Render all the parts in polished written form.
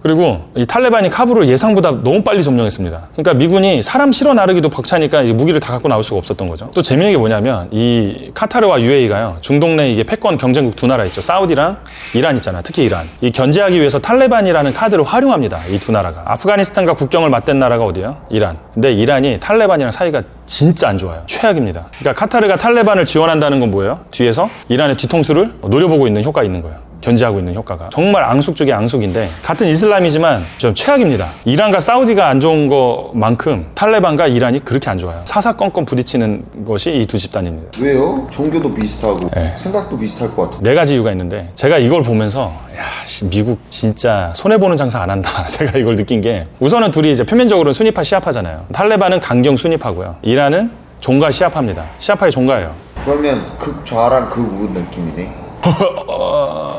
그리고 이 탈레반이 카불을 예상보다 너무 빨리 점령했습니다. 그러니까 미군이 사람 실어 나르기도 벅차니까 무기를 다 갖고 나올 수가 없었던 거죠. 또 재밌는 게 뭐냐면 이 카타르와 UAE가요, 중동 내 이게 패권 경쟁국 두 나라 있죠. 사우디랑 이란 있잖아. 특히 이란. 이 견제하기 위해서 탈레반이라는 카드를 활용합니다. 이 두 나라가. 아프가니스탄과 국경을 맞댄 나라가 어디예요? 이란. 근데 이란이 탈레반이랑 사이가 진짜 안 좋아요. 최악입니다. 그러니까 카타르가 탈레반을 지원한다는 건 뭐예요? 뒤에서 이란의 뒤통수를 노려보고 있는 효과가 있는 거예요. 견제하고 있는 효과가. 정말 앙숙 중에 앙숙인데 같은 이슬람이지만 좀 최악입니다. 이란과 사우디가 안 좋은 것만큼 탈레반과 이란이 그렇게 안 좋아요. 사사건건 부딪히는 것이 이 두 집단입니다. 왜요? 종교도 비슷하고 네. 생각도 비슷할 것 같아요. 네 가지 이유가 있는데 제가 이걸 보면서 미국 진짜 손해보는 장사 안 한다. 제가 이걸 느낀 게 우선은 둘이 이제 표면적으로는 순위파 시아파잖아요. 탈레반은 강경 순위파고요. 이란은 종가 시아파입니다. 시아파의 종가예요. 그러면 극좌랑 극우 느낌이네.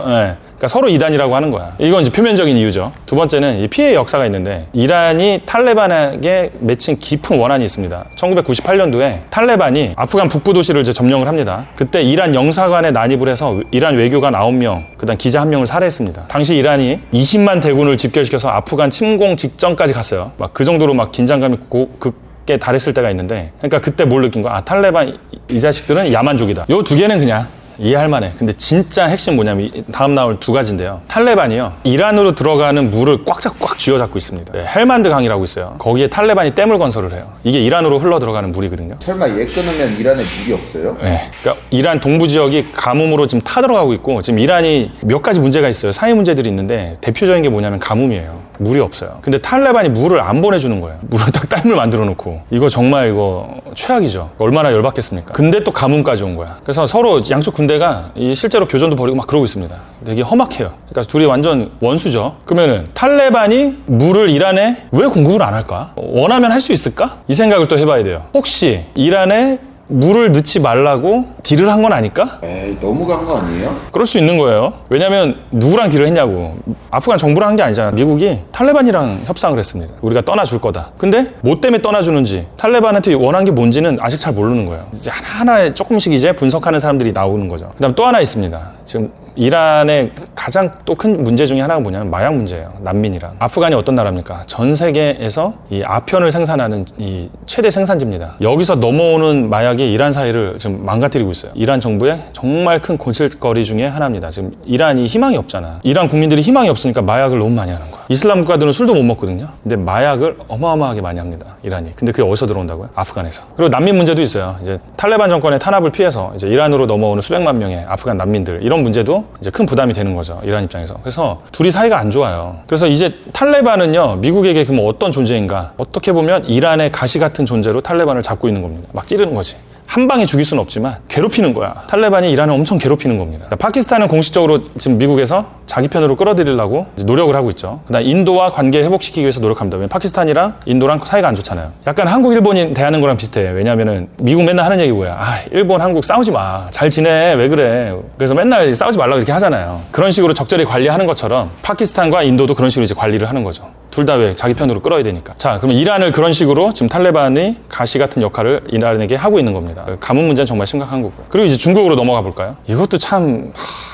네. 그러니까 서로 이단이라고 하는 거야. 이건 이제 표면적인 이유죠. 두 번째는 이 피해의 역사가 있는데 이란이 탈레반에게 맺힌 깊은 원한이 있습니다. 1998년도에 탈레반이 아프간 북부 도시를 이제 점령을 합니다. 그때 이란 영사관에 난입을 해서 이란 외교관 9명, 그다음 기자 1명을 살해했습니다. 당시 이란이 20만 대군을 집결시켜서 아프간 침공 직전까지 갔어요. 막 그 정도로 막 긴장감이 극에 달했을 때가 있는데, 그러니까 그때 뭘 느낀 거야? 아, 탈레반 이 자식들은 야만족이다. 요 두 개는 그냥 이해할 만해. 근데 진짜 핵심 뭐냐면 다음 나올 두 가지인데요. 탈레반이요, 이란으로 들어가는 물을 꽉 쥐어잡고 있습니다. 네, 헬만드 강이라고 있어요. 거기에 탈레반이 댐을 건설을 해요. 이게 이란으로 흘러 들어가는 물이거든요. 설마 얘 끊으면 이란에 물이 없어요? 네. 그러니까 이란 동부 지역이 가뭄으로 지금 타들어가고 있고, 지금 이란이 몇 가지 문제가 있어요. 사회 문제들이 있는데 대표적인 게 뭐냐면 가뭄이에요. 물이 없어요. 근데 탈레반이 물을 안 보내주는 거예요. 물을 딱 댐을 만들어 놓고. 이거 정말 이거 최악이죠. 얼마나 열받겠습니까? 근데 또 가뭄까지 온 거야. 그래서 서로 양쪽 군대가 실제로 교전도 벌이고 막 그러고 있습니다. 되게 험악해요. 그러니까 둘이 완전 원수죠. 그러면은 탈레반이 물을 이란에 왜 공급을 안 할까? 원하면 할 수 있을까? 이 생각을 또 해봐야 돼요. 혹시 이란에 물을 넣지 말라고 딜을 한 건 아닐까? 에이, 너무 간 거 아니에요? 그럴 수 있는 거예요. 왜냐면 누구랑 딜을 했냐고. 아프간 정부랑 한 게 아니잖아. 미국이 탈레반이랑 협상을 했습니다. 우리가 떠나줄 거다. 근데 뭐 때문에 떠나주는지, 탈레반한테 원한 게 뭔지는 아직 잘 모르는 거예요. 이제 하나하나 조금씩 이제 분석하는 사람들이 나오는 거죠. 그다음 또 하나 있습니다. 지금 이란의 가장 또 큰 문제 중에 하나가 뭐냐면 마약 문제예요. 난민이랑. 아프간이 어떤 나라입니까? 전 세계에서 이 아편을 생산하는 이 최대 생산지입니다. 여기서 넘어오는 마약이 이란 사회를 지금 망가뜨리고 있어요. 이란 정부의 정말 큰 고칠거리 중에 하나입니다. 지금 이란이 희망이 없잖아. 이란 국민들이 희망이 없으니까 마약을 너무 많이 하는 거야. 이슬람 국가들은 술도 못 먹거든요. 근데 마약을 어마어마하게 많이 합니다. 이란이. 근데 그게 어디서 들어온다고요? 아프간에서. 그리고 난민 문제도 있어요. 이제 탈레반 정권의 탄압을 피해서 이제 이란으로 넘어오는 수백만 명의 아프간 난민들, 이런 문제도 이제 큰 부담이 되는 거죠. 이란 입장에서. 그래서 둘이 사이가 안 좋아요. 그래서 이제 탈레반은요, 미국에게 그럼 어떤 존재인가? 어떻게 보면 이란의 가시 같은 존재로 탈레반을 잡고 있는 겁니다. 막 찌르는 거지. 한 방에 죽일 수는 없지만 괴롭히는 거야. 탈레반이 이란을 엄청 괴롭히는 겁니다. 파키스탄은 공식적으로 지금 미국에서 자기 편으로 끌어들이려고 노력을 하고 있죠. 그다음 인도와 관계 회복시키기 위해서 노력합니다. 왜냐면 파키스탄이랑 인도랑 사이가 안 좋잖아요. 약간 한국, 일본이 대하는 거랑 비슷해. 왜냐면은 미국 맨날 하는 얘기 뭐야? 아, 일본, 한국 싸우지 마. 잘 지내. 왜 그래? 그래서 맨날 싸우지 말라고 이렇게 하잖아요. 그런 식으로 적절히 관리하는 것처럼 파키스탄과 인도도 그런 식으로 이제 관리를 하는 거죠. 둘 다 왜 자기 편으로 끌어야 되니까. 자, 그럼 이란을 그런 식으로 지금 탈레반이 가시 같은 역할을 이란에게 하고 있는 겁니다. 가뭄 문제는 정말 심각한 거고요. 그리고 이제 중국으로 넘어가 볼까요? 이것도 참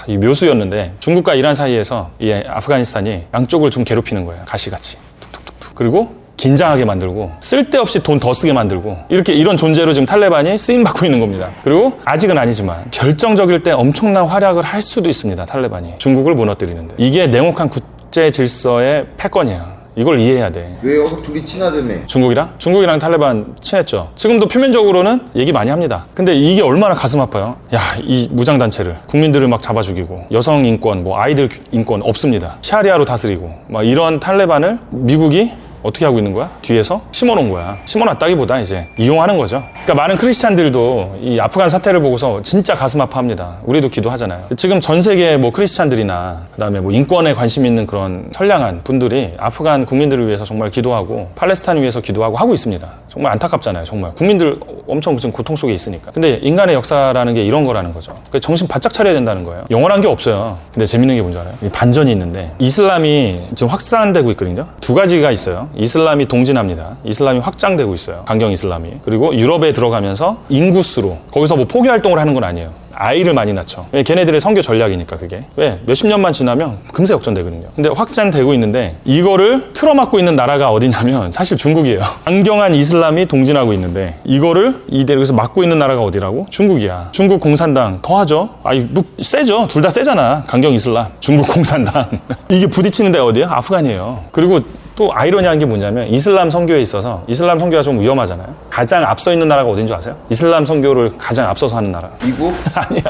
묘수였는데, 중국과 이란 사이에서 이 아프가니스탄이 양쪽을 좀 괴롭히는 거예요. 가시같이 툭툭툭툭. 그리고 긴장하게 만들고 쓸데없이 돈 더 쓰게 만들고, 이런 존재로 지금 탈레반이 쓰임받고 있는 겁니다. 그리고 아직은 아니지만 결정적일 때 엄청난 활약을 할 수도 있습니다. 탈레반이 중국을 무너뜨리는데. 이게 냉혹한 국제 질서의 패권이야. 이걸 이해해야 돼. 왜요? 둘이 친하다며. 중국이랑 탈레반 친했죠. 지금도 표면적으로는 얘기 많이 합니다. 근데 이게 얼마나 가슴 아파요. 야, 이 무장단체를, 국민들을 막 잡아 죽이고, 여성 인권, 뭐 아이들 인권 없습니다. 샤리아로 다스리고, 막 이런 탈레반을 미국이 어떻게 하고 있는 거야? 뒤에서 심어놓은 거야. 심어놨다기보다 이제 이용하는 거죠. 그러니까 많은 크리스찬들도 이 아프간 사태를 보고서 진짜 가슴 아파합니다. 우리도 기도하잖아요. 지금 전 세계 뭐 크리스찬들이나 그다음에 뭐 인권에 관심 있는 그런 선량한 분들이 아프간 국민들을 위해서 정말 기도하고, 팔레스타인 위해서 기도하고 하고 있습니다. 정말 안타깝잖아요. 정말 국민들 엄청 지금 고통 속에 있으니까. 근데 인간의 역사라는 게 이런 거라는 거죠. 그러니까 정신 바짝 차려야 된다는 거예요. 영원한 게 없어요. 근데 재밌는 게 뭔지 알아요? 반전이 있는데, 이슬람이 지금 확산되고 있거든요. 두 가지가 있어요. 이슬람이 동진합니다. 이슬람이 확장되고 있어요. 강경 이슬람이. 그리고 유럽에 들어가면서 인구수로, 거기서 뭐 포교 활동을 하는 건 아니에요. 아이를 많이 낳죠. 왜? 걔네들의 선교 전략이니까 그게. 왜? 몇십 년만 지나면 금세 역전되거든요. 근데 확장되고 있는데 이거를 틀어막고 있는 나라가 어디냐면 사실 중국이에요. 강경한 이슬람이 동진하고 있는데 이거를 이대로 여기서 막고 있는 나라가 어디라고? 중국이야. 중국 공산당 더 하죠. 아이 뭐 세죠. 둘 다 세잖아. 강경 이슬람. 중국 공산당. 이게 부딪히는 데가 어디야? 아프간이에요. 그리고 또 아이러니한 게 뭐냐면 이슬람 선교에 있어서 이슬람 선교가 좀 위험하잖아요. 가장 앞서 있는 나라가 어딘 줄 아세요? 이슬람 선교를 가장 앞서서 하는 나라. 미국? 아니야.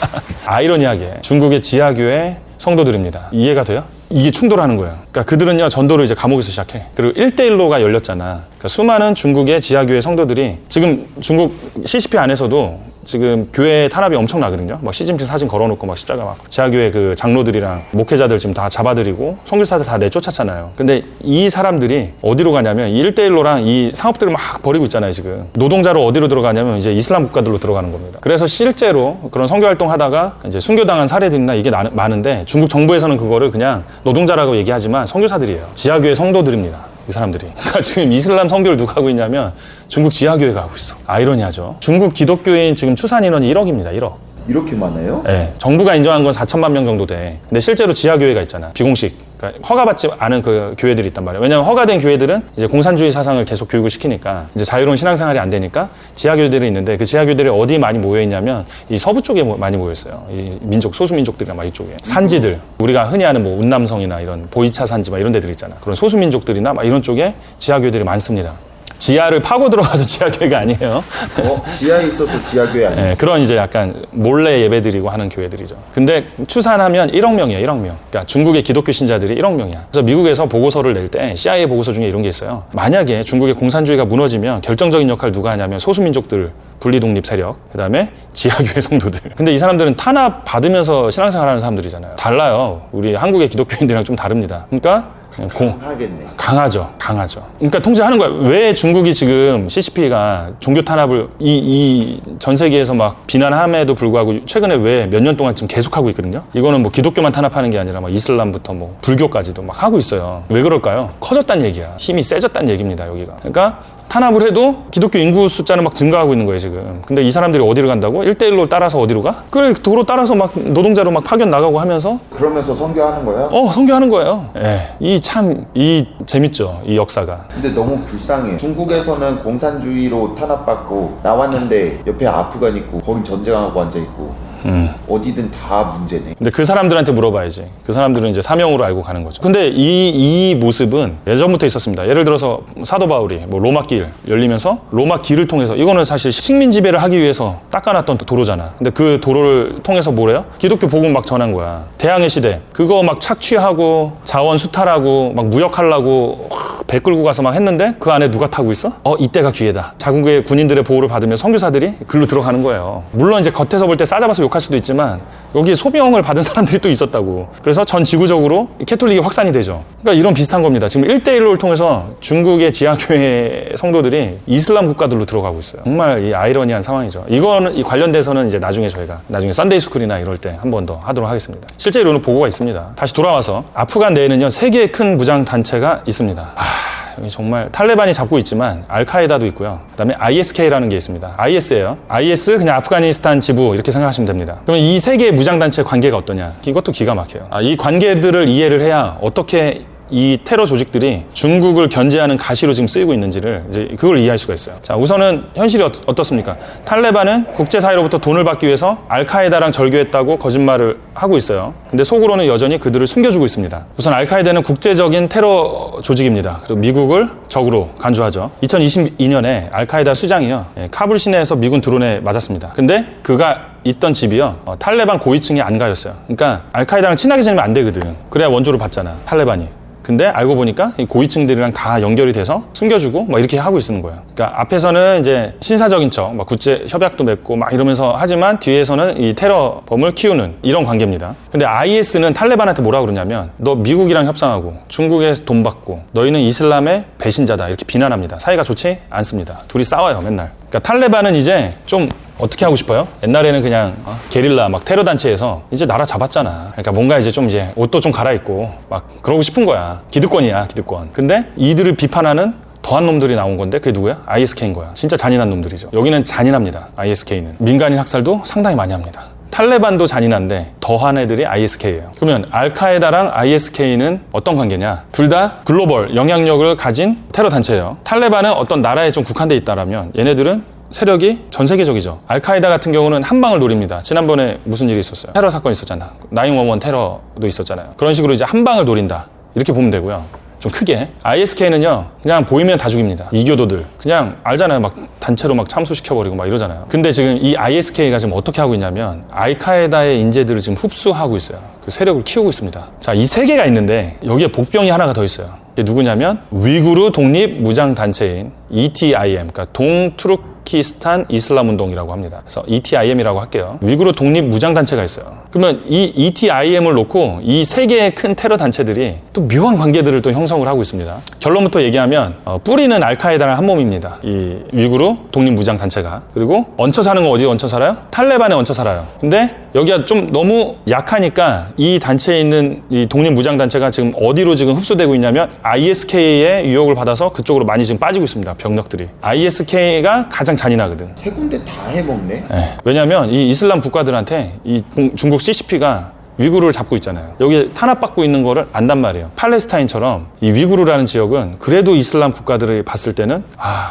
아이러니하게 중국의 지하교회 성도들입니다. 이해가 돼요? 이게 충돌하는 거예요. 그러니까 그들은요 전도를 이제 감옥에서 시작해. 그리고 1대1로가 열렸잖아. 그러니까 수많은 중국의 지하교회 성도들이 지금 중국 CCP 안에서도 지금 교회 탄압이 엄청 나거든요. 막 시진핑 사진 걸어놓고 막 십자가 막 지하교회 그 장로들이랑 목회자들 지금 다 잡아들이고 선교사들 다 내쫓았잖아요. 근데 이 사람들이 어디로 가냐면 이 1대1로랑 이 상업들을 막 벌이고 있잖아요. 지금 노동자로 어디로 들어가냐면 이제 이슬람 국가들로 들어가는 겁니다. 그래서 실제로 그런 선교 활동하다가 이제 순교당한 사례들이나 이게 많은데 중국 정부에서는 그거를 그냥 노동자라고 얘기하지만 선교사들이에요. 지하교회 성도들입니다. 이 사람들이. 그러니까 지금 이슬람 선교를 누가 하고 있냐면 중국 지하교회가 하고 있어. 아이러니하죠. 중국 기독교인 지금 추산 인원이 1억입니다. 1억. 이렇게 많아요? 네, 정부가 인정한 건 4천만 명 정도 돼. 근데 실제로 지하교회가 있잖아. 비공식. 그러니까 허가받지 않은 그 교회들이 있단 말이에요. 왜냐하면 허가된 교회들은 이제 공산주의 사상을 계속 교육을 시키니까 이제 자유로운 신앙생활이 안 되니까 지하교회들이 있는데 그 지하교회들이 어디 많이 모여 있냐면 이 서부 쪽에 많이 모여 있어요. 이 민족 소수민족들이랑 막 이쪽에 산지들 우리가 흔히 아는 뭐 운남성이나 이런 보이차 산지 막 이런 데들 있잖아. 그런 소수민족들이나 막 이런 쪽에 지하교회들이 많습니다. 지하를 파고 들어가서 지하교회가 아니에요. 지하에 있어서 지하교회 아니에요? 네, 그런 이제 약간 몰래 예배드리고 하는 교회들이죠. 근데 추산하면 1억 명이에요, 1억 명. 그러니까 중국의 기독교 신자들이 1억 명이야. 그래서 미국에서 보고서를 낼 때 CIA 보고서 중에 이런 게 있어요. 만약에 중국의 공산주의가 무너지면 결정적인 역할을 누가 하냐면 소수민족들, 분리독립 세력, 그 다음에 지하교회 성도들. 근데 이 사람들은 탄압 받으면서 신앙생활하는 사람들이잖아요. 달라요. 우리 한국의 기독교인들이랑 좀 다릅니다. 그러니까 하겠네. 강하죠. 그러니까 통제하는 거야. 왜 중국이 지금 CCP가 종교 탄압을 이 전 세계에서 막 비난함에도 불구하고 최근에 왜 몇 년 동안 지금 계속하고 있거든요. 이거는 뭐 기독교만 탄압하는 게 아니라 막 이슬람부터 뭐 불교까지도 막 하고 있어요. 왜 그럴까요? 커졌다는 얘기야. 힘이 세졌다는 얘기입니다. 여기가. 그러니까 탄압을 해도 기독교 인구 숫자는 막 증가하고 있는 거예요, 지금. 근데 이 사람들이 어디로 간다고? 1대1로 따라서 어디로 가? 그래, 도로 따라서 막 노동자로 막 파견 나가고 하면서 그러면서 선교하는 거예요? 선교하는 거예요. 예. 이 재밌죠, 이 역사가. 근데 너무 불쌍해. 중국에서는 공산주의로 탄압받고 나왔는데 옆에 아프간 있고 거긴 전쟁하고 앉아있고 어디든 다 문제네. 근데 그 사람들한테 물어봐야지. 그 사람들은 이제 사명으로 알고 가는 거죠. 근데 이 모습은 예전부터 있었습니다. 예를 들어서 사도 바울이 뭐 로마길 열리면서 로마길을 통해서 이거는 사실 식민 지배를 하기 위해서 닦아놨던 도로잖아. 근데 그 도로를 통해서 뭐래요? 기독교 복음 막 전한 거야. 대항해 시대. 그거 막 착취하고 자원 수탈하고 막 무역하려고 배 끌고 가서 막 했는데 그 안에 누가 타고 있어? 이때가 기회다. 자국의 군인들의 보호를 받으며 선교사들이 글로 들어가는 거예요. 물론 이제 겉에서 볼 때 싸잡아서 욕할 수도 있지만 여기 소명을 받은 사람들이 또 있었다고. 그래서 전 지구적으로 캐톨릭이 확산이 되죠. 그러니까 이런 비슷한 겁니다. 지금 1대1로를 통해서 중국의 지하교회 성도들이 이슬람 국가들로 들어가고 있어요. 정말 이 아이러니한 상황이죠. 이거는 이 관련돼서는 이제 나중에 저희가 썬데이 스쿨이나 이럴 때 한 번 더 하도록 하겠습니다. 실제로는 보고가 있습니다. 다시 돌아와서 아프간 내에는요 3개의 큰 무장 단체가 있습니다. 여기 정말 탈레반이 잡고 있지만 알카에다도 있고요. 그다음에 ISK라는 게 있습니다. IS예요. IS 그냥 아프가니스탄 지부 이렇게 생각하시면 됩니다. 그러면 이 3개의 무장단체 관계가 어떠냐? 이것도 기가 막혀요. 이 관계들을 이해를 해야 어떻게 이 테러 조직들이 중국을 견제하는 가시로 지금 쓰이고 있는지를 이제 그걸 이해할 수가 있어요. 자, 우선은 현실이 어떻습니까? 탈레반은 국제사회로부터 돈을 받기 위해서 알카에다랑 절교했다고 거짓말을 하고 있어요. 근데 속으로는 여전히 그들을 숨겨주고 있습니다. 우선 알카에다는 국제적인 테러 조직입니다. 그리고 미국을 적으로 간주하죠. 2022년에 알카에다 수장이요. 카불 시내에서 미군 드론에 맞았습니다. 근데 그가 있던 집이요. 탈레반 고위층의 안가였어요. 그러니까 알카에다랑 친하게 지내면 안 되거든. 그래야 원조를 받잖아. 탈레반이. 근데 알고 보니까 이 고위층들이랑 다 연결이 돼서 숨겨주고 막 이렇게 하고 있는 거예요. 그러니까 앞에서는 이제 신사적인 척, 막 국제 협약도 맺고 막 이러면서 하지만 뒤에서는 이 테러범을 키우는 이런 관계입니다. 근데 IS는 탈레반한테 뭐라 그러냐면 너 미국이랑 협상하고 중국에서 돈 받고 너희는 이슬람의 배신자다 이렇게 비난합니다. 사이가 좋지 않습니다. 둘이 싸워요 맨날. 그러니까 탈레반은 이제 좀 어떻게 하고 싶어요? 옛날에는 그냥 게릴라 막 테러 단체에서 이제 나라 잡았잖아. 그러니까 뭔가 이제 좀 이제 옷도 좀 갈아입고 막 그러고 싶은 거야. 기득권이야, 기득권. 근데 이들을 비판하는 더한 놈들이 나온 건데 그게 누구야? ISK인 거야. 진짜 잔인한 놈들이죠. 여기는 잔인합니다. ISK는. 민간인 학살도 상당히 많이 합니다. 탈레반도 잔인한데 더한 애들이 ISK예요. 그러면 알카에다랑 ISK는 어떤 관계냐? 둘 다 글로벌 영향력을 가진 테러 단체예요. 탈레반은 어떤 나라에 좀 국한돼 있다라면 얘네들은 세력이 전 세계적이죠. 알카에다 같은 경우는 한 방을 노립니다. 지난번에 무슨 일이 있었어요? 테러 사건 있었잖아. 911 테러도 있었잖아요. 그런 식으로 이제 한 방을 노린다. 이렇게 보면 되고요. 좀 크게. ISK는요, 그냥 보이면 다 죽입니다. 이교도들. 그냥 알잖아요. 막 단체로 막 참수시켜버리고 막 이러잖아요. 근데 지금 이 ISK가 지금 어떻게 하고 있냐면, 알카에다의 인재들을 지금 흡수하고 있어요. 그 세력을 키우고 있습니다. 자, 이 세 개가 있는데, 여기에 복병이 하나가 더 있어요. 이게 누구냐면, 위구르 독립 무장단체인 ETIM, 그러니까 동투르키스탄 이슬람 운동이라고 합니다. 그래서 ETIM이라고 할게요. 위구르 독립 무장단체가 있어요. 그러면 이 ETIM을 놓고 이 세 개의 큰 테러 단체들이 또 묘한 관계들을 또 형성을 하고 있습니다. 결론부터 얘기하면 뿌리는 알카에다랑 한 몸입니다. 이 위구르 독립 무장단체가. 그리고 얹혀 사는 건 어디에 얹혀 살아요? 탈레반에 얹혀 살아요. 근데 여기가 좀 너무 약하니까 이 단체에 있는 이 독립 무장단체가 지금 어디로 지금 흡수되고 있냐면 ISK의 유혹을 받아서 그쪽으로 많이 지금 빠지고 있습니다. 병력들이. ISK가 가장 잔인하거든. 세 군데 다 해먹네. 네. 왜냐하면 이 이슬람 국가들한테 이 중국 CCP가 위구르를 잡고 있잖아요. 여기 탄압받고 있는 거를 안단 말이에요. 팔레스타인처럼 이 위구르라는 지역은 그래도 이슬람 국가들을 봤을 때는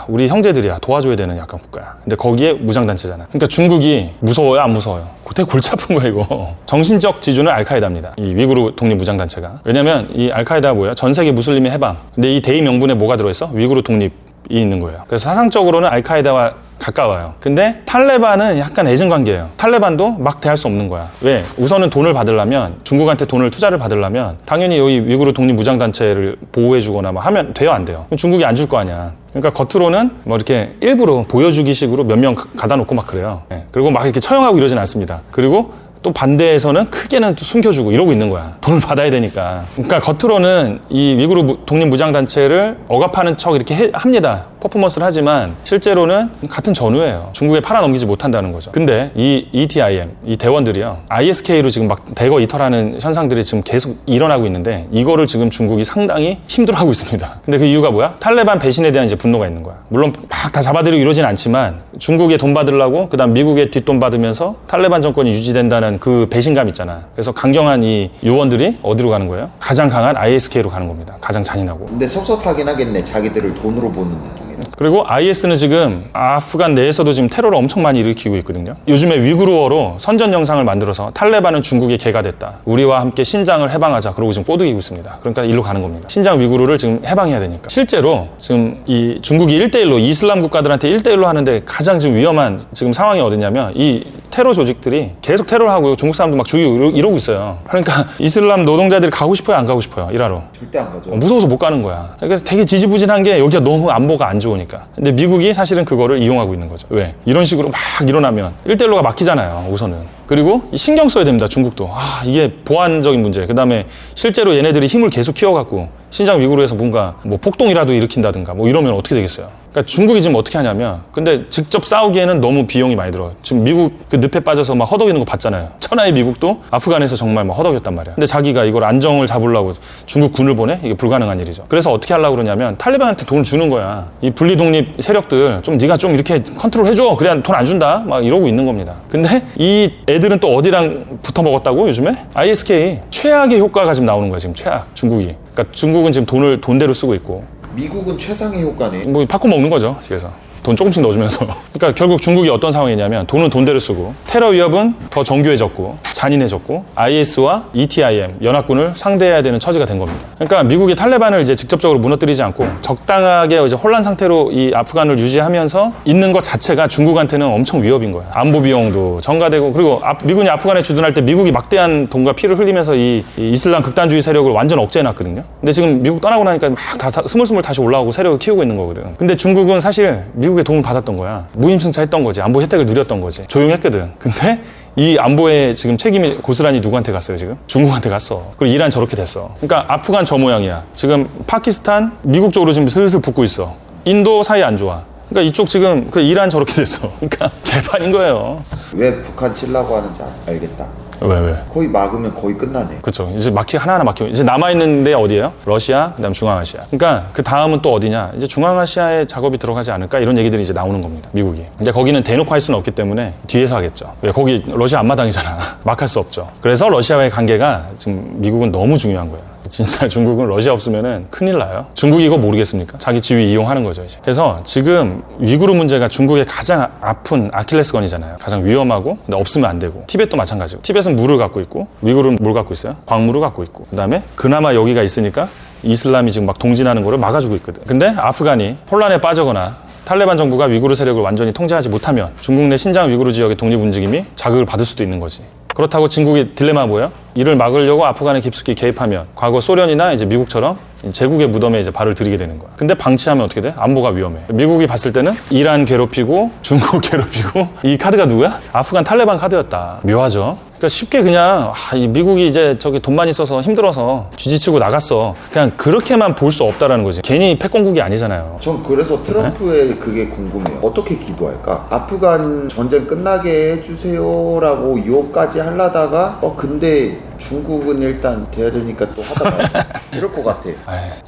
우리 형제들이야, 도와줘야 되는 약간 국가야. 근데 거기에 무장단체잖아. 그러니까 중국이 무서워요, 안 무서워요? 되게 골치 아픈 거야 이거. 정신적 지주는 알카에다입니다. 이 위구르 독립 무장단체가. 왜냐면 이 알카에다가 뭐예요? 전 세계 무슬림의 해방. 근데 이 대의 명분에 뭐가 들어있어? 위구르 독립이 있는 거예요. 그래서 사상적으로는 알카에다와 가까워요. 근데 탈레반은 약간 애증 관계예요. 탈레반도 막 대할 수 없는 거야. 왜? 우선은 돈을 받으려면, 중국한테 돈을 투자를 받으려면 당연히 여기 위구르 독립 무장단체를 보호해주거나 막 하면 돼요, 안 돼요? 중국이 안 줄 거 아니야. 그러니까 겉으로는 뭐 이렇게 일부러 보여주기 식으로 몇 명 가다 놓고 막 그래요. 네. 그리고 막 이렇게 처형하고 이러진 않습니다. 그리고 또 반대에서는 크게는 또 숨겨주고 이러고 있는 거야. 돈을 받아야 되니까. 그러니까 겉으로는 이 위구르 독립 무장단체를 억압하는 척 이렇게 합니다. 퍼포먼스를 하지만 실제로는 같은 전우예요. 중국에 팔아넘기지 못한다는 거죠. 근데 이 ETIM, 이 대원들이요, ISK로 지금 막 대거 이탈하는 현상들이 지금 계속 일어나고 있는데 이거를 지금 중국이 상당히 힘들어하고 있습니다. 근데 그 이유가 뭐야? 탈레반 배신에 대한 이제 분노가 있는 거야. 물론 막 다 잡아들이고 이러진 않지만 중국에 돈 받으려고 그다음 미국에 뒷돈 받으면서 탈레반 정권이 유지된다는 그 배신감 있잖아. 그래서 강경한 이 요원들이 어디로 가는 거예요? 가장 강한 ISK로 가는 겁니다. 가장 잔인하고. 근데 섭섭하긴 하겠네. 자기들을 돈으로 보는 느낌이라. 그리고 IS는 지금 아프간 내에서도 지금 테러를 엄청 많이 일으키고 있거든요. 요즘에 위구르어로 선전 영상을 만들어서 탈레반은 중국의 개가 됐다. 우리와 함께 신장을 해방하자. 그러고 지금 꼬드기고 있습니다. 그러니까 일로 가는 겁니다. 신장 위구르를 지금 해방해야 되니까. 실제로 지금 이 중국이 1대1로 이슬람 국가들한테 1대1로 하는데 가장 지금 위험한 지금 상황이 어디냐면 이 테러 조직들이 계속 테러를 하고 중국 사람도 막 죽이고 이러고 있어요. 그러니까 이슬람 노동자들이 가고 싶어요, 안 가고 싶어요? 일하러. 절대 안 가죠. 무서워서 못 가는 거야. 그래서 되게 지지부진한 게 여기가 너무 안보가 안 좋으니까. 근데 미국이 사실은 그거를 이용하고 있는 거죠. 왜? 이런 식으로 막 일어나면 1대1로가 막히잖아요, 우선은. 그리고 신경 써야 됩니다, 중국도. 이게 보안적인 문제. 그 다음에 실제로 얘네들이 힘을 계속 키워갖고 신장 위구르에서 뭔가 뭐 폭동이라도 일으킨다든가 뭐 이러면 어떻게 되겠어요? 그러니까 중국이 지금 어떻게 하냐면, 근데 직접 싸우기에는 너무 비용이 많이 들어요. 지금 미국 그 늪에 빠져서 막 허덕이는 거 봤잖아요. 천하의 미국도 아프간에서 정말 막 허덕였단 말이야. 근데 자기가 이걸 안정을 잡으려고 중국 군을 보내? 이게 불가능한 일이죠. 그래서 어떻게 하려고 그러냐면 탈레반한테 돈을 주는 거야. 이 분리독립 세력들 좀 네가 좀 이렇게 컨트롤 해줘. 그래야 돈 안 준다. 막 이러고 있는 겁니다. 근데 이 애들은 또 어디랑 붙어 먹었다고 요즘에? ISK. 최악의 효과가 지금 나오는 거야, 지금 최악. 중국이. 그러니까 중국은 지금 돈을 돈대로 쓰고 있고. 미국은 최상의 효과네. 뭐 팝콘 먹는 거죠, 그래서. 돈 조금씩 넣어주면서. 그러니까 결국 중국이 어떤 상황이냐면 돈은 돈대로 쓰고 테러 위협은 더 정교해졌고 잔인해졌고 IS와 ETIM 연합군을 상대해야 되는 처지가 된 겁니다. 그러니까 미국이 탈레반을 이제 직접적으로 무너뜨리지 않고 적당하게 이제 혼란 상태로 이 아프간을 유지하면서 있는 것 자체가 중국한테는 엄청 위협인 거야. 안보 비용도 전가되고, 그리고 미군이 아프간에 주둔할 때 미국이 막대한 돈과 피를 흘리면서 이 이슬람 극단주의 세력을 완전 억제해놨거든요. 근데 지금 미국 떠나고 나니까 막 다 스물스물 다시 올라오고 세력을 키우고 있는 거거든. 근데 중국은 사실 미국의 도움을 받았던 거야. 무임승차했던 거지. 안보 혜택을 누렸던 거지. 조용했거든. 근데 이 안보의 지금 책임이 고스란히 누구한테 갔어요, 지금? 중국한테 갔어. 그리고 이란 저렇게 됐어. 그러니까 아프간 저 모양이야. 지금 파키스탄, 미국 쪽으로 지금 슬슬 붙고 있어. 인도 사이 안 좋아. 그러니까 이쪽 지금 그 이란 저렇게 됐어. 그러니까 개판인 거예요. 왜 북한 치려고 하는지 알겠다. 왜? 거의 막으면 거의 끝나네. 그렇죠. 이제 하나하나 막히고 이제 남아있는 데 어디예요? 러시아, 그다음 중앙아시아. 그러니까 그 다음은 또 어디냐? 이제 중앙아시아에 작업이 들어가지 않을까 이런 얘기들이 이제 나오는 겁니다. 미국이. 이제 거기는 대놓고 할 수는 없기 때문에 뒤에서 하겠죠. 왜? 거기 러시아 앞마당이잖아. 막 할 수 없죠. 그래서 러시아와의 관계가 지금 미국은 너무 중요한 거예요. 진짜 중국은 러시아 없으면은 큰일 나요. 중국이 이거 모르겠습니까? 자기 지위 이용하는 거죠, 이제. 그래서 지금 위구르 문제가 중국의 가장 아픈 아킬레스건이잖아요. 가장 위험하고, 근데 없으면 안 되고. 티벳도 마찬가지고. 티벳은 물을 갖고 있고, 위구르는 뭘 갖고 있어요? 광물을 갖고 있고. 그 다음에 그나마 여기가 있으니까 이슬람이 지금 막 동진하는 거를 막아주고 있거든. 근데 아프간이 혼란에 빠져거나 탈레반 정부가 위구르 세력을 완전히 통제하지 못하면 중국 내 신장 위구르 지역의 독립 움직임이 자극을 받을 수도 있는 거지. 그렇다고 중국의 딜레마가 뭐예요? 이를 막으려고 아프간에 깊숙이 개입하면 과거 소련이나 이제 미국처럼 제국의 무덤에 이제 발을 들이게 되는 거야. 근데 방치하면 어떻게 돼? 안보가 위험해. 미국이 봤을 때는 이란 괴롭히고 중국 괴롭히고 이 카드가 누구야? 아프간 탈레반 카드였다. 묘하죠. 그러니까 쉽게 그냥 이 미국이 이제 저기 돈 많이 써서 힘들어서 쥐지치고 나갔어. 그냥 그렇게만 볼 수 없다라는 거지. 괜히 패권국이 아니잖아요. 전 그래서 트럼프의 그게 궁금해요. 어떻게 기도할까? 아프간 전쟁 끝나게 해주세요라고 유혹까지 하려다가 근데 중국은 일단 돼야 되니까 또 하다 말고 이럴 것 같아.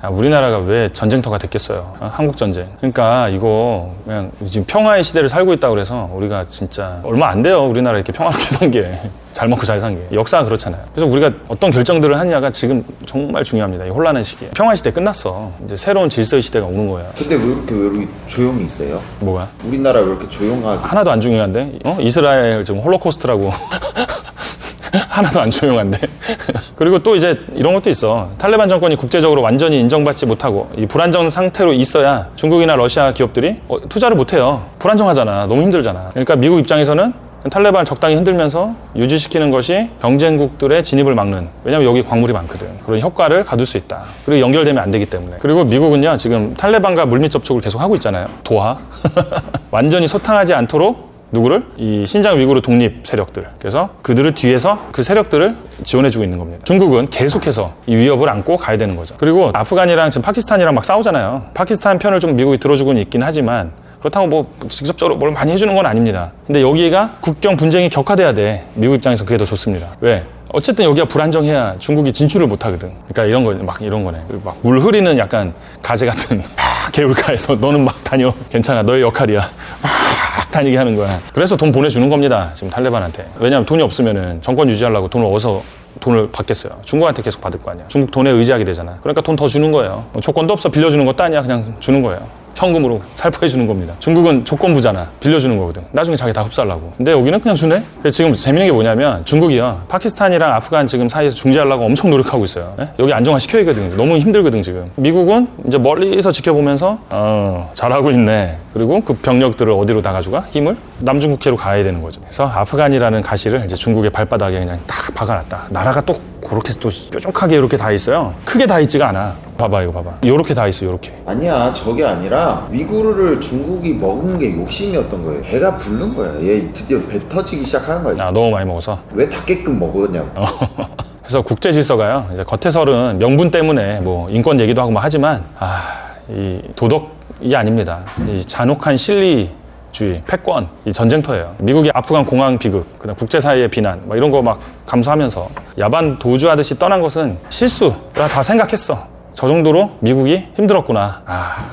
우리나라가 왜 전쟁터가 됐겠어요? 한국 전쟁. 그러니까 이거 그냥 지금 평화의 시대를 살고 있다고 그래서 우리가 진짜 얼마 안 돼요. 우리나라 이렇게 평화롭게 산 게. 잘 먹고 잘 산 게. 역사가 그렇잖아요. 그래서 우리가 어떤 결정들을 하냐가 지금 정말 중요합니다. 이 혼란의 시기에. 평화 시대 끝났어. 이제 새로운 질서의 시대가 오는 거야. 근데 왜 이렇게 조용히 있어요? 뭐가? 우리나라 왜 이렇게 조용하게? 하나도 안 중요한데? 이스라엘 지금 홀로코스트라고. 하나도 안 조용한데. 그리고 또 이제 이런 것도 있어. 탈레반 정권이 국제적으로 완전히 인정받지 못하고 이 불안정 상태로 있어야 중국이나 러시아 기업들이 투자를 못해요. 불안정하잖아. 너무 힘들잖아. 그러니까 미국 입장에서는 탈레반을 적당히 흔들면서 유지시키는 것이 경쟁국들의 진입을 막는, 왜냐면 여기 광물이 많거든. 그런 효과를 가둘 수 있다. 그리고 연결되면 안 되기 때문에. 그리고 미국은요 지금 탈레반과 물밑 접촉을 계속 하고 있잖아요. 도하. 완전히 소탕하지 않도록 누구를? 이 신장 위구르 독립 세력들. 그래서 그들을 뒤에서 그 세력들을 지원해주고 있는 겁니다. 중국은 계속해서 이 위협을 안고 가야 되는 거죠. 그리고 아프간이랑 지금 파키스탄이랑 막 싸우잖아요. 파키스탄 편을 좀 미국이 들어주고는 있긴 하지만 그렇다고 뭐 직접적으로 뭘 많이 해주는 건 아닙니다. 근데 여기가 국경 분쟁이 격화돼야 돼. 미국 입장에서 그게 더 좋습니다. 왜? 어쨌든 여기가 불안정해야 중국이 진출을 못 하거든. 그러니까 이런 거, 막 이런 거네. 막 물 흐리는 약간 가재 같은 개울가에서 너는 막 다녀. 괜찮아. 너의 역할이야. 막 다니게 하는 거야. 그래서 돈 보내주는 겁니다. 지금 탈레반한테. 왜냐하면 돈이 없으면은 정권 유지하려고 돈을 어디서 돈을 받겠어요. 중국한테 계속 받을 거 아니야. 중국 돈에 의지하게 되잖아. 그러니까 돈 더 주는 거예요. 조건도 없어. 빌려주는 것도 아니야. 그냥 주는 거예요. 현금으로 살포해 주는 겁니다. 중국은 조건부잖아. 빌려주는 거거든. 나중에 자기 다 흡수하려고. 근데 여기는 그냥 주네? 그래서 지금 재밌는 게 뭐냐면 중국이요. 파키스탄이랑 아프간 지금 사이에서 중재하려고 엄청 노력하고 있어요. 네? 여기 안정화시켜야 되거든. 너무 힘들거든 지금. 미국은 이제 멀리서 지켜보면서 잘하고 있네. 그리고 그 병력들을 어디로 다 가져가? 힘을? 남중국해로 가야 되는 거죠. 그래서 아프간이라는 가시를 이제 중국의 발바닥에 그냥 딱 박아놨다. 나라가 또 그렇게 또 뾰족하게 이렇게 다 있어요. 크게 다 있지가 않아. 봐봐 이거 봐봐. 요렇게 다 있어 요렇게. 아니야 저게 아니라 위구르를 중국이 먹은 게 욕심이었던 거예요. 배가 부른 거야. 얘 드디어 배 터지기 시작하는 거야. 너무 많이 먹어서. 왜 닿게끔 먹었냐고. 그래서 국제 질서가요. 이제 겉에서는 명분 때문에 뭐 인권 얘기도 하고 막 하지만 이 도덕이 아닙니다. 이 잔혹한 실리주의, 패권, 이 전쟁터예요. 미국이 아프간 공항 비극, 그다음 국제사회의 비난, 막 이런 거 막 감수하면서 야반 도주하듯이 떠난 것은 실수라 다 생각했어. 저 정도로 미국이 힘들었구나.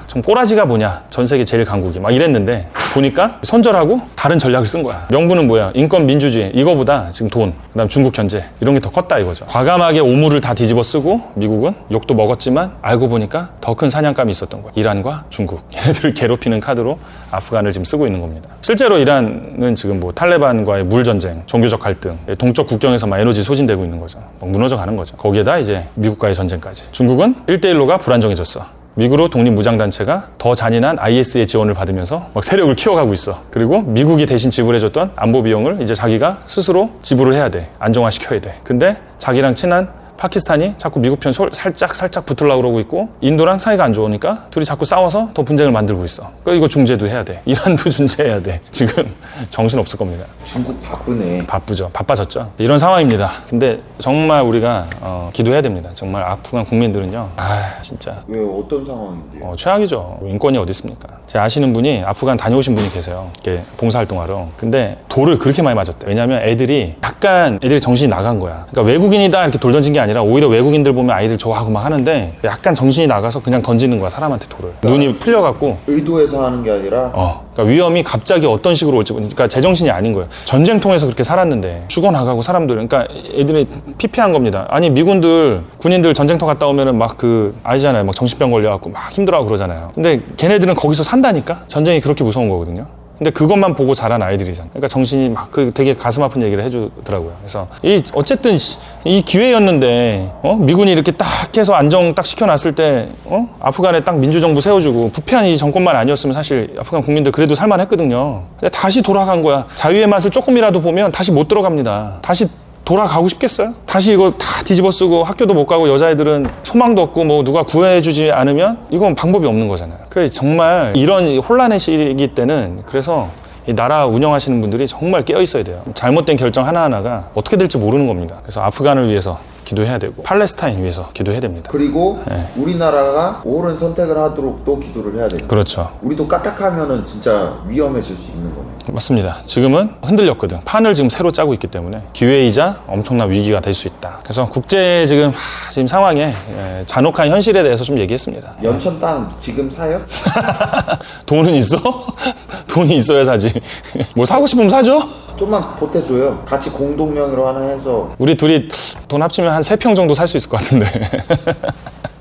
좀 꼬라지가 뭐냐. 전 세계 제일 강국이 막 이랬는데 보니까 손절하고 다른 전략을 쓴 거야. 명분은 뭐야? 인권, 민주주의. 이거보다 지금 돈, 그다음 중국 견제 이런 게 더 컸다 이거죠. 과감하게 오물을 다 뒤집어 쓰고 미국은 욕도 먹었지만 알고 보니까 더 큰 사냥감이 있었던 거야. 이란과 중국. 얘네들을 괴롭히는 카드로 아프간을 지금 쓰고 있는 겁니다. 실제로 이란은 지금 뭐 탈레반과의 물 전쟁, 종교적 갈등, 동쪽 국경에서 막 에너지 소진되고 있는 거죠. 막 무너져 가는 거죠. 거기에다 이제 미국과의 전쟁까지. 중국은 1대1로가 불안정해졌어. 위구르 독립무장단체가 더 잔인한 IS의 지원을 받으면서 막 세력을 키워가고 있어. 그리고 미국이 대신 지불해줬던 안보 비용을 이제 자기가 스스로 지불을 해야 돼. 안정화시켜야 돼. 근데 자기랑 친한 파키스탄이 자꾸 미국 편 살짝 붙으려고 그러고 있고 인도랑 사이가 안 좋으니까 둘이 자꾸 싸워서 더 분쟁을 만들고 있어. 그러니까 이거 중재도 해야 돼. 이란도 중재해야 돼. 지금 정신 없을 겁니다. 중국 바쁘네. 바쁘죠. 바빠졌죠. 이런 상황입니다. 근데 정말 우리가 기도해야 됩니다. 정말 아프간 국민들은요. 진짜 왜 어떤 상황인데요? 최악이죠. 인권이 어디 있습니까? 제가 아시는 분이 아프간 다녀오신 분이 계세요. 이렇게 봉사활동하러. 근데 돌을 그렇게 많이 맞았대. 왜냐면 애들이 정신이 나간 거야. 그러니까 외국인이다 이렇게 돌 던진 게 아니라 오히려 외국인들 보면 아이들 좋아하고 막 하는데 약간 정신이 나가서 그냥 던지는 거야. 사람한테 돌을. 눈이 풀려갖고. 의도해서 하는 게 아니라 그러니까 위험이 갑자기 어떤 식으로 올지, 그러니까 제정신이 아닌 거예요. 전쟁통에서 그렇게 살았는데 죽어나가고 사람들, 그러니까 애들이 피폐한 겁니다. 아니 미군들, 군인들 전쟁터 갔다 오면은 막 아시잖아요. 막 정신병 걸려갖고 막 힘들어하고 그러잖아요. 근데 걔네들은 거기서 산다니까. 전쟁이 그렇게 무서운 거거든요. 근데 그것만 보고 자란 아이들이잖아. 그러니까 정신이 막 되게 가슴 아픈 얘기를 해주더라고요. 그래서 어쨌든 이 기회였는데 미군이 이렇게 딱 해서 안정 딱 시켜놨을 때 아프간에 딱 민주정부 세워주고 부패한 이 정권만 아니었으면 사실 아프간 국민들 그래도 살만했거든요. 근데 다시 돌아간 거야. 자유의 맛을 조금이라도 보면 다시 못 들어갑니다. 다시 돌아가고 싶겠어요? 다시 이거 다 뒤집어 쓰고 학교도 못 가고 여자애들은 소망도 없고 뭐 누가 구해주지 않으면 이건 방법이 없는 거잖아요. 그래서 정말 이런 혼란의 시기 때는 그래서 이 나라 운영하시는 분들이 정말 깨어 있어야 돼요. 잘못된 결정 하나하나가 어떻게 될지 모르는 겁니다. 그래서 아프간을 위해서 기도해야 되고 팔레스타인 위해서 기도해야 됩니다. 그리고 우리나라가 옳은 선택을 하도록 또 기도를 해야 돼요. 그렇죠. 우리도 까딱하면은 진짜 위험해질 수 있는 거네. 맞습니다. 지금은 흔들렸거든. 판을 지금 새로 짜고 있기 때문에 기회이자 엄청난 위기가 될 수 있다. 그래서 국제 지금 상황에 잔혹한 현실에 대해서 좀 얘기했습니다. 연천 땅 지금 사요? 돈은 있어? 돈이 있어야 사지. 뭐 사고 싶으면 사죠? 좀만 보태줘요. 같이 공동명의로 하나 해서 우리 둘이 돈 합치면 한 3평 정도 살 수 있을 것 같은데.